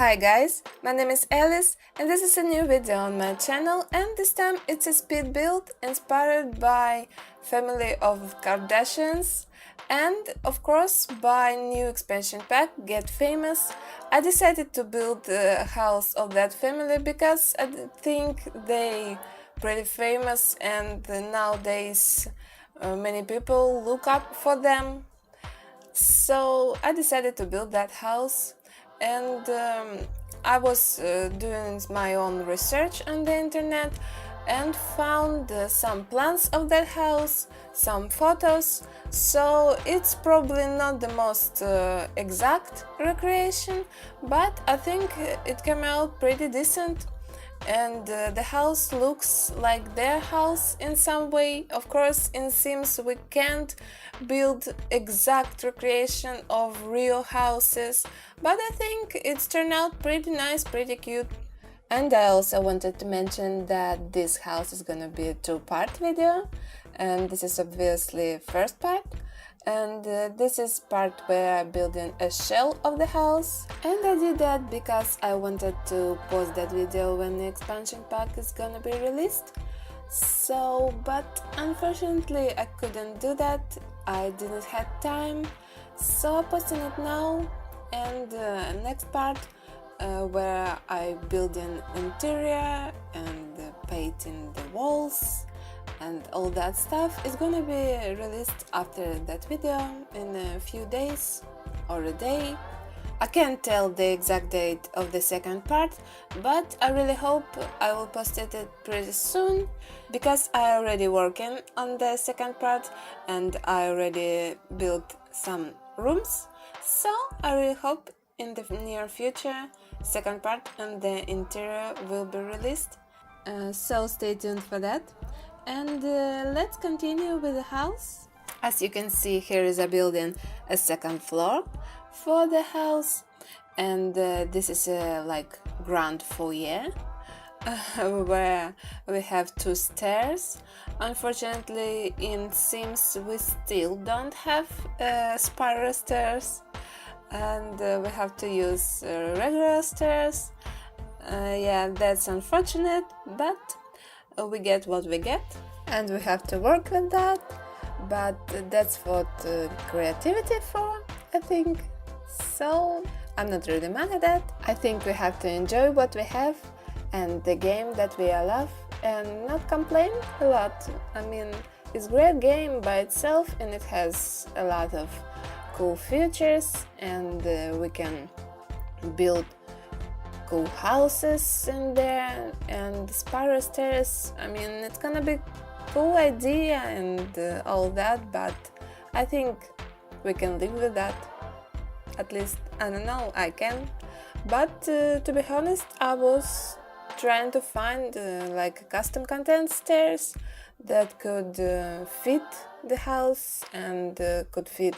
Hi guys, my name is Alice and this is a new video on my channel, and this time it's a speed build inspired by family of Kardashians and of course by new expansion pack Get Famous. I decided to build the house of that family because I think they pretty famous and nowadays many people look up for them. So I decided to build that house, and I was doing my own research on the internet and found some plans of that house, some photos. So it's probably not the most exact recreation, but I think it came out pretty decent. And the house looks like their house in some way. Of course, in Sims we can't build exact recreation of real houses, but I think it's turned out pretty nice, pretty cute. And I also wanted to mention that this house is gonna be a two-part video, and this is obviously first part. And this is part where I'm building a shell of the house, and I did that because I wanted to post that video when the expansion pack is gonna be released. So, but unfortunately I couldn't do that, I didn't have time, so I'm posting it now. And next part where I build an interior and painting the walls and all that stuff is gonna be released after that video in a few days or a day. I can't tell the exact date of the second part, but I really hope I will post it pretty soon, because I already working on the second part and I already built some rooms, so I really hope in the near future second part and the interior will be released. So stay tuned for that. And let's continue with the house. As you can see, here is a building, a second floor for the house, and this is a like grand foyer where we have two stairs. Unfortunately, in Sims we still don't have spiral stairs, and we have to use regular stairs. Yeah, that's unfortunate, but we get what we get and we have to work with that, but that's what creativity for, I think. So I'm not really mad at that. I think we have to enjoy what we have and the game that we love and not complain a lot. I mean, it's a great game by itself and it has a lot of cool features, and we can build cool houses in there and spiral stairs. I mean, it's gonna be cool idea and all that, but I think we can live with that. At least, I don't know, I can. But to be honest, I was trying to find like custom content stairs that could fit the house and could fit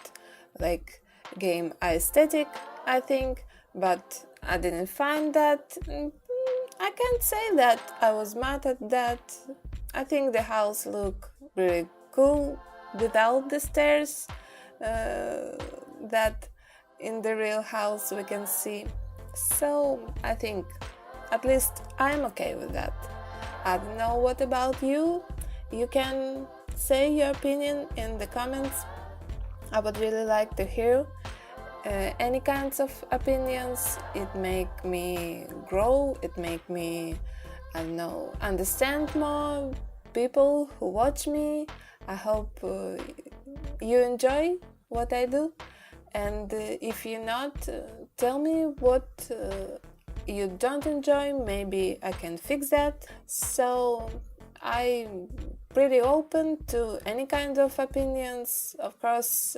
like game aesthetic, I think, but I didn't find that. I can't say that I was mad at that. I think the house looked really cool without the stairs that in the real house we can see. So I think at least I'm okay with that. I don't know what about you. You can say your opinion in the comments. I would really like to hear any kinds of opinions. It make me grow, it make me, I don't know, understand more people who watch me. I hope you enjoy what I do, and if you not, tell me what you don't enjoy, maybe I can fix that. So I'm pretty open to any kind of opinions. Of course,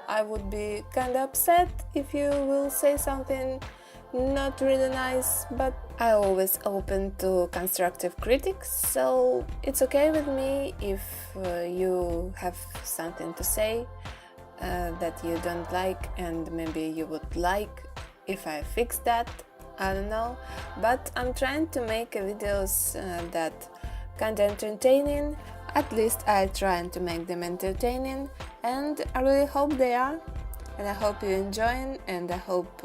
I would be kind of upset if you will say something not really nice, but I always open to constructive critics, so it's okay with me if you have something to say that you don't like, and maybe you would like if I fix that. I don't know, but I'm trying to make videos that kind of entertaining. At least I try to make them entertaining, and I really hope they are, and I hope you enjoy, and I hope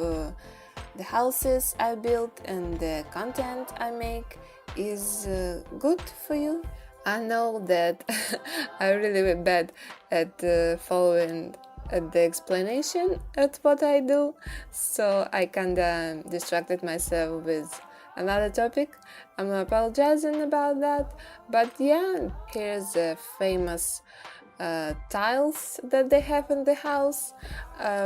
the houses I build and the content I make is good for you. I know that I'm really bad at following the explanation at what I do, so I kinda distracted myself with another topic. I'm apologizing about that, but yeah, here's a famous tiles that they have in the house.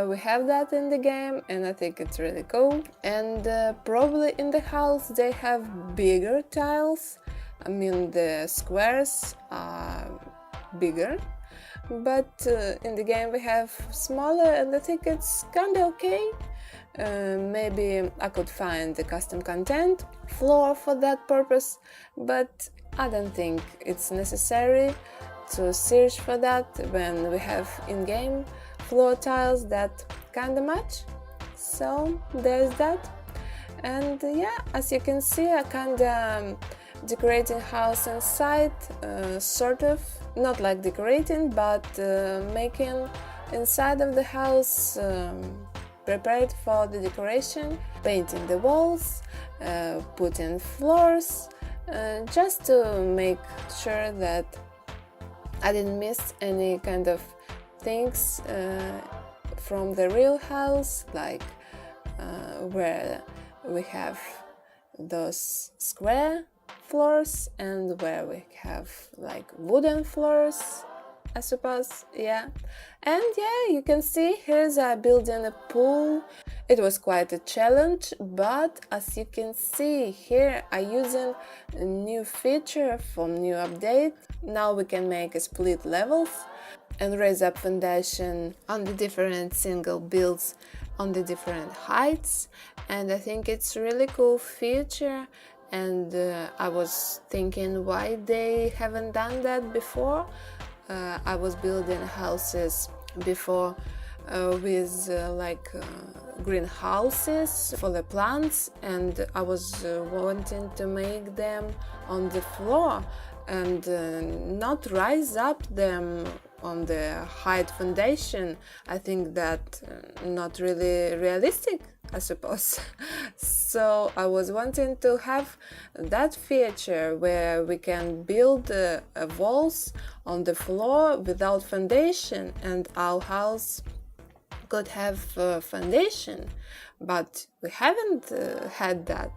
We have that in the game and I think it's really cool. And probably in the house they have bigger tiles. I mean the squares are bigger, but in the game we have smaller and I think it's kinda okay. Maybe I could find the custom content floor for that purpose, but I don't think it's necessary to search for that when we have in-game floor tiles that kinda match. So there's that. And yeah, as you can see, I kinda decorating house inside, sort of, not like decorating, but making inside of the house prepared for the decoration, painting the walls, putting floors, just to make sure that I didn't miss any kind of things from the real house, like where we have those square floors and where we have like wooden floors, I suppose, yeah. And yeah, you can see here's building a pool. It was quite a challenge, but as you can see here, I'm using a new feature from new update. Now we can make a split levels and raise up foundation on the different single builds on the different heights, and I think it's really cool feature. And I was thinking why they haven't done that before. I was building houses before with greenhouses for the plants, and I was wanting to make them on the floor and not rise up them on the height foundation. I think that not really realistic, I suppose. So I was wanting to have that feature where we can build walls on the floor without foundation, and our house could have foundation, but we haven't had that,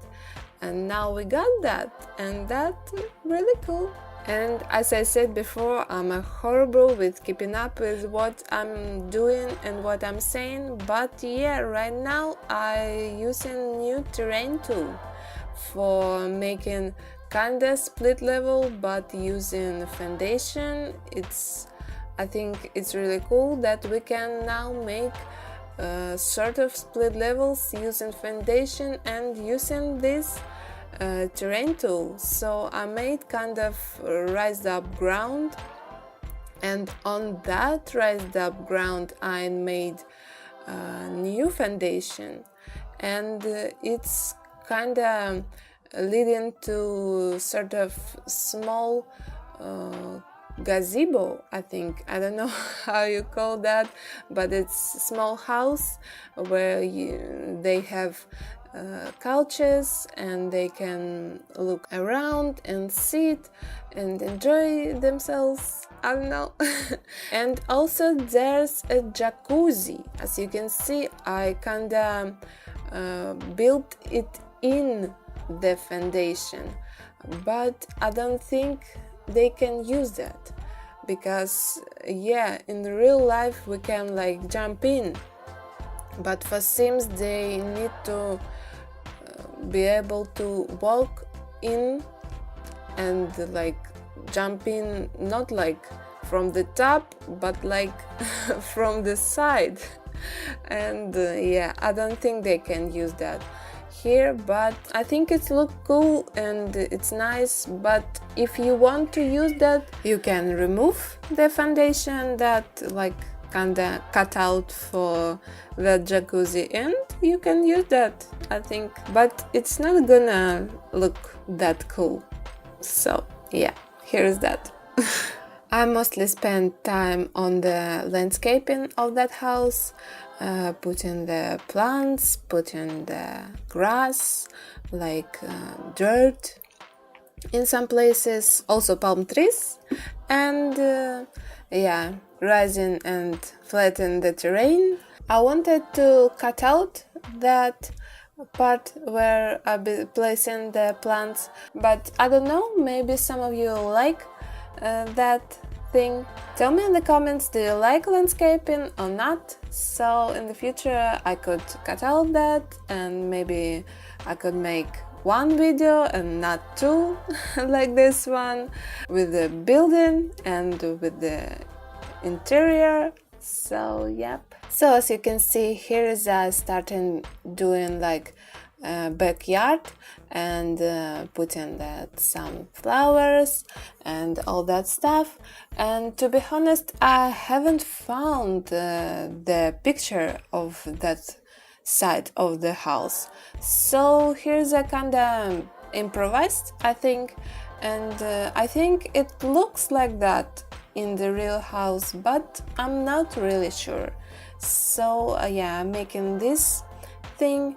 and now we got that, and that's really cool. And as I said before, I'm horrible with keeping up with what I'm doing and what I'm saying, but yeah, right now I'm using new terrain tool for making kinda split level but using foundation. I think it's really cool that we can now make sort of split levels using foundation and using this terrain tool. So I made kind of raised up ground, and on that raised up ground I made new foundation, and it's kind of leading to sort of small gazebo, I think. I don't know how you call that, but it's a small house where they have couches and they can look around and sit and enjoy themselves. I don't know. And also there's a jacuzzi. As you can see, I kinda built it in the foundation, but I don't think they can use that because yeah, in real life we can like jump in, but for Sims they need to be able to walk in and like jump in, not like from the top but like from the side. And yeah, I don't think they can use that here, but I think it's look cool and it's nice. But if you want to use that, you can remove the foundation that like kinda cut out for the jacuzzi, and you can use that, I think, but it's not gonna look that cool. So yeah, here's that. I mostly spend time on the landscaping of that house, putting the plants, putting the grass, like dirt in some places, also palm trees, and yeah, rising and flatten the terrain. I wanted to cut out that part where I'll be placing the plants, but I don't know, maybe some of you like that thing. Tell me in the comments, do you like landscaping or not? So in the future I could cut out that, and maybe I could make one video and not two like this one, with the building and with the interior. So yep. So as you can see, here is I starting doing like backyard and putting that some flowers and all that stuff. And to be honest, I haven't found the picture of that side of the house, so here's a kind of improvised, I think, and I think it looks like that in the real house, but I'm not really sure. So yeah, I'm making this thing,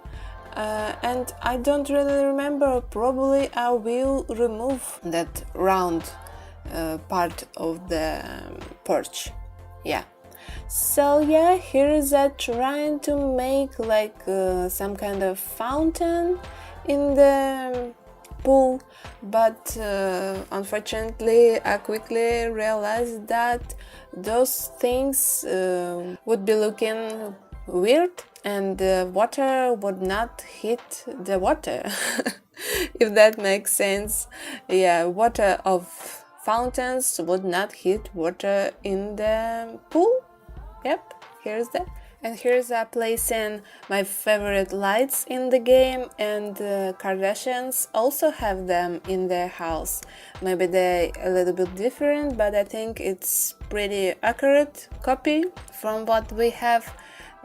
and I don't really remember. Probably I will remove that round part of the porch. Yeah. So yeah, here is that trying to make like some kind of fountain in the pool, but unfortunately I quickly realized that those things would be looking weird, and the water would not hit the water if that makes sense. Yeah, water of fountains would not hit water in the pool. Yep, here's that. And here's a placing my favorite lights in the game, and Kardashians also have them in their house. Maybe they're a little bit different, but I think it's pretty accurate copy from what we have.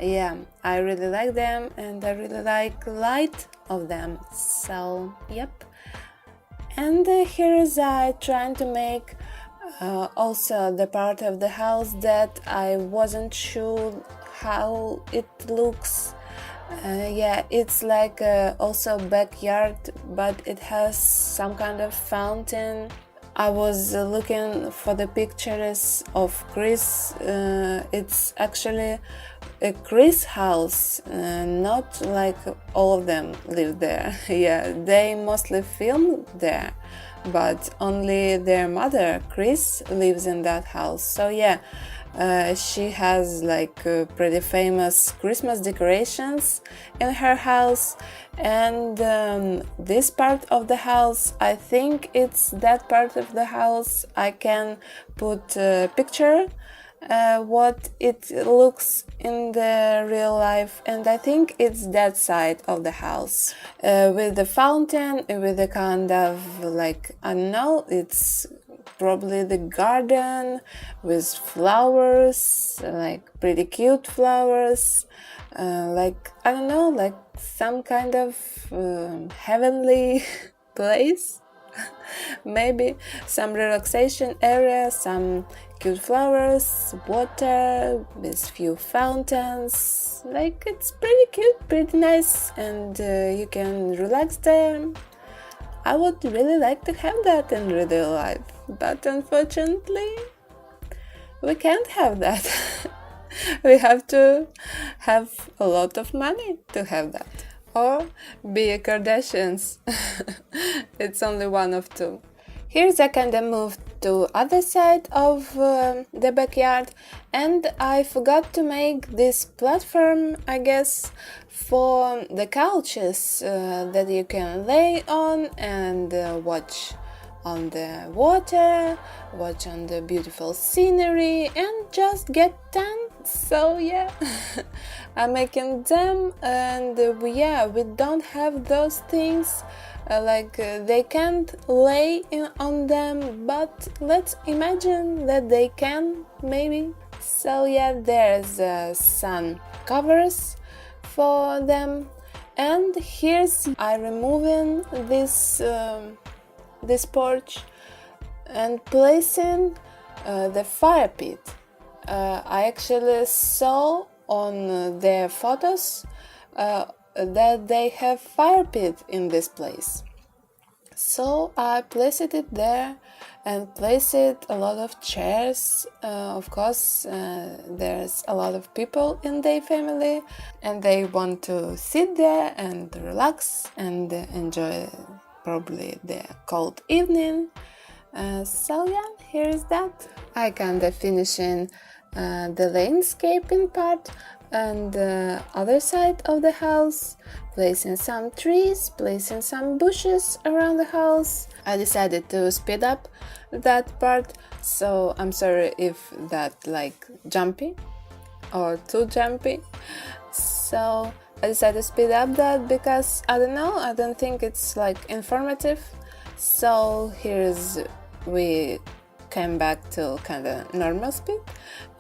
Yeah, I really like them, and I really like light of them. So yep. And here is I trying to make also the part of the house that I wasn't sure how it looks. Yeah, it's like also backyard, but it has some kind of fountain. I was looking for the pictures of Chris. It's actually a Chris house, not like all of them live there. Yeah, they mostly film there, but only their mother, Chris, lives in that house. So yeah, she has like pretty famous Christmas decorations in her house, and this part of the house, I think it's that part of the house I can put a picture what it looks in the real life, and I think it's that side of the house with the fountain, with the kind of like, I don't know, it's probably the garden with flowers, like pretty cute flowers, like I don't know, like some kind of heavenly place. Maybe some relaxation area, some cute flowers, water with few fountains. Like it's pretty cute, pretty nice, and you can relax there. I would really like to have that in real life, but unfortunately we can't have that. We have to have a lot of money to have that, or be a Kardashians. It's only one of two. Here's I kinda moved to other side of the backyard, and I forgot to make this platform, I guess, for the couches that you can lay on and watch on the water, watch on the beautiful scenery, and just get tan. So yeah, I'm making them, and yeah, we don't have those things. They can't lay on them, but let's imagine that they can, maybe. So yeah, there's sun covers for them, and here's I removing this porch and placing the fire pit. I actually saw on their photos that they have fire pit in this place. So I placed it there and placed a lot of chairs. Of course, there's a lot of people in their family and they want to sit there and relax and enjoy probably the cold evening. So yeah, here is that. I kinda finishing the landscaping part and the other side of the house, placing some trees, placing some bushes around the house. I decided to speed up that part, so I'm sorry if that like jumpy or too jumpy. So I decided to speed up that because I don't know, I don't think it's like informative. So here's we came back to kind of normal speed,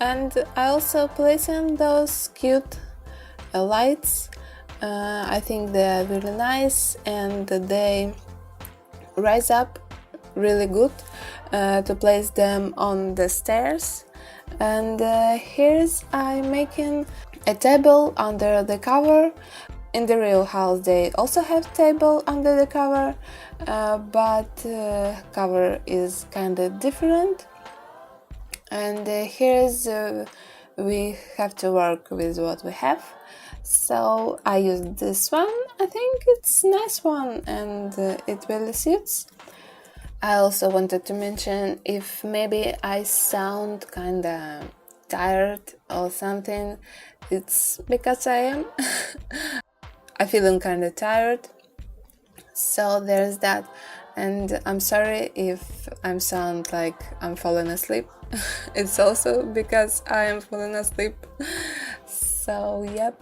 and I also placed in those cute lights. I think they're really nice and they rise up really good to place them on the stairs. And here's I making a table under the cover. In the real house they also have table under the cover, but cover is kind of different. And here's we have to work with what we have. So I used this one. I think it's a nice one and it really suits. I also wanted to mention if maybe I sound kinda tired or something, it's because I am. I'm feeling kinda tired, so there's that. And I'm sorry if I sound like I'm falling asleep. It's also because I am falling asleep. So yep.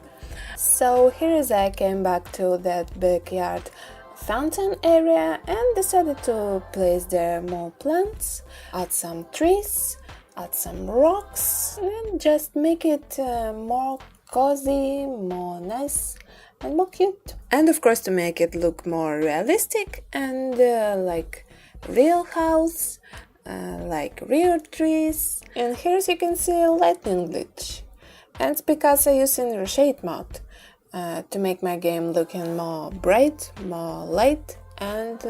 So here is I came back to that backyard fountain area and decided to place there more plants, add some trees, add some rocks, and just make it more cozy, more nice and more cute. And of course to make it look more realistic and like real house, like real trees. And here you can see a lightning glitch. And it's because I'm using reshade mode to make my game looking more bright, more light, and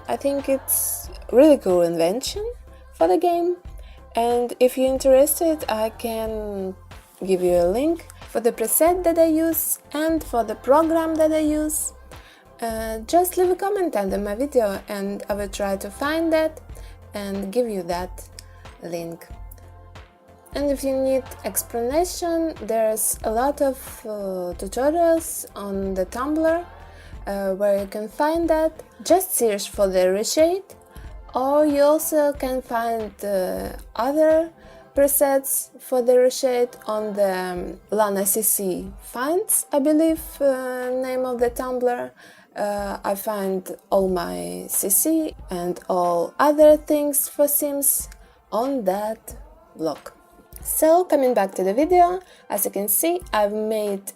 I think it's really cool invention for the game. And if you're interested, I can give you a link for the preset that I use and for the program that I use. Just leave a comment under my video and I will try to find that and give you that link. And if you need explanation, there's a lot of tutorials on the Tumblr where you can find that. Just search for the reshade, or you also can find other presets for the reshade on the Lana CC finds, I believe, name of the Tumblr. I find all my CC and all other things for Sims on that blog. So coming back to the video, as you can see, I've made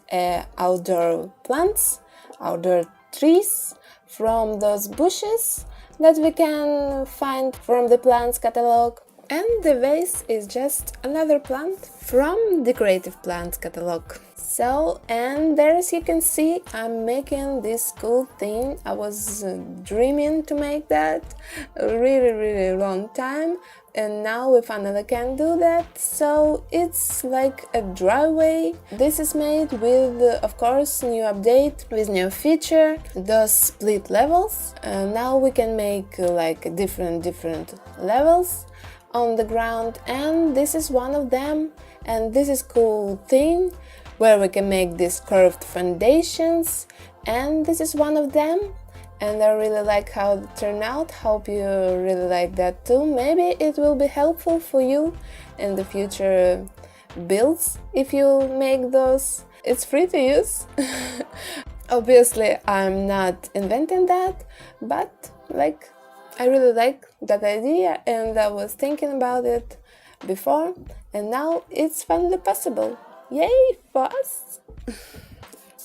outdoor plants, outdoor trees from those bushes that we can find from the plants catalog. And the vase is just another plant from the Creative Plants catalog. So, and there as you can see, I'm making this cool thing. I was dreaming to make that a really long time, and now we finally can do that. So it's like a driveway. This is made with, of course, new update with new feature, those split levels. Now we can make like different levels on the ground, and this is one of them. And this is cool thing where we can make these curved foundations, and this is one of them. And I really like how it turned out. Hope you really like that too. Maybe it will be helpful for you in the future builds if you make those. It's free to use. Obviously I'm not inventing that, but like I really like that idea and I was thinking about it before, and now it's finally possible. Yay for us!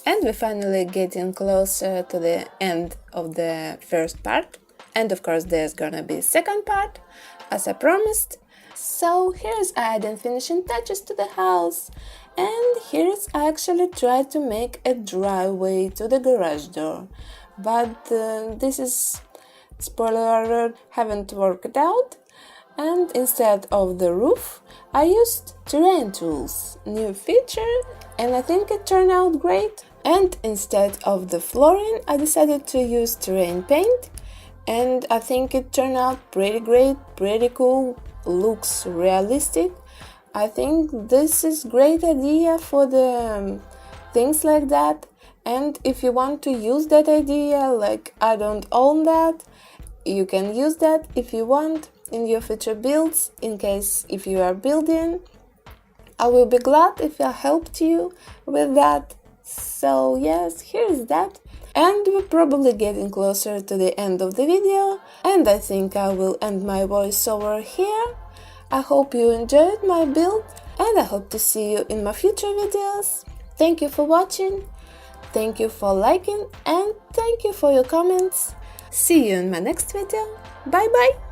And we're finally getting closer to the end of the first part. And of course there's gonna be second part. as I promised. So here's adding finishing touches to the house, and here's I actually tried to make a driveway to the garage door, but this is, spoiler alert, haven't worked out. And instead of the roof, I used terrain tools, new feature, and I think it turned out great. And instead of the flooring, I decided to use terrain paint, and I think it turned out pretty great, pretty cool, looks realistic. I think this is great idea for the things like that. And if you want to use that idea, like I don't own that, you can use that if you want in your future builds, in case if you are building. I will be glad if I helped you with that. So yes, here's that. And we're probably getting closer to the end of the video, and I think I will end my voiceover here. I hope you enjoyed my build, and I hope to see you in my future videos. Thank you for watching, thank you for liking, and thank you for your comments. See you in my next video. Bye bye!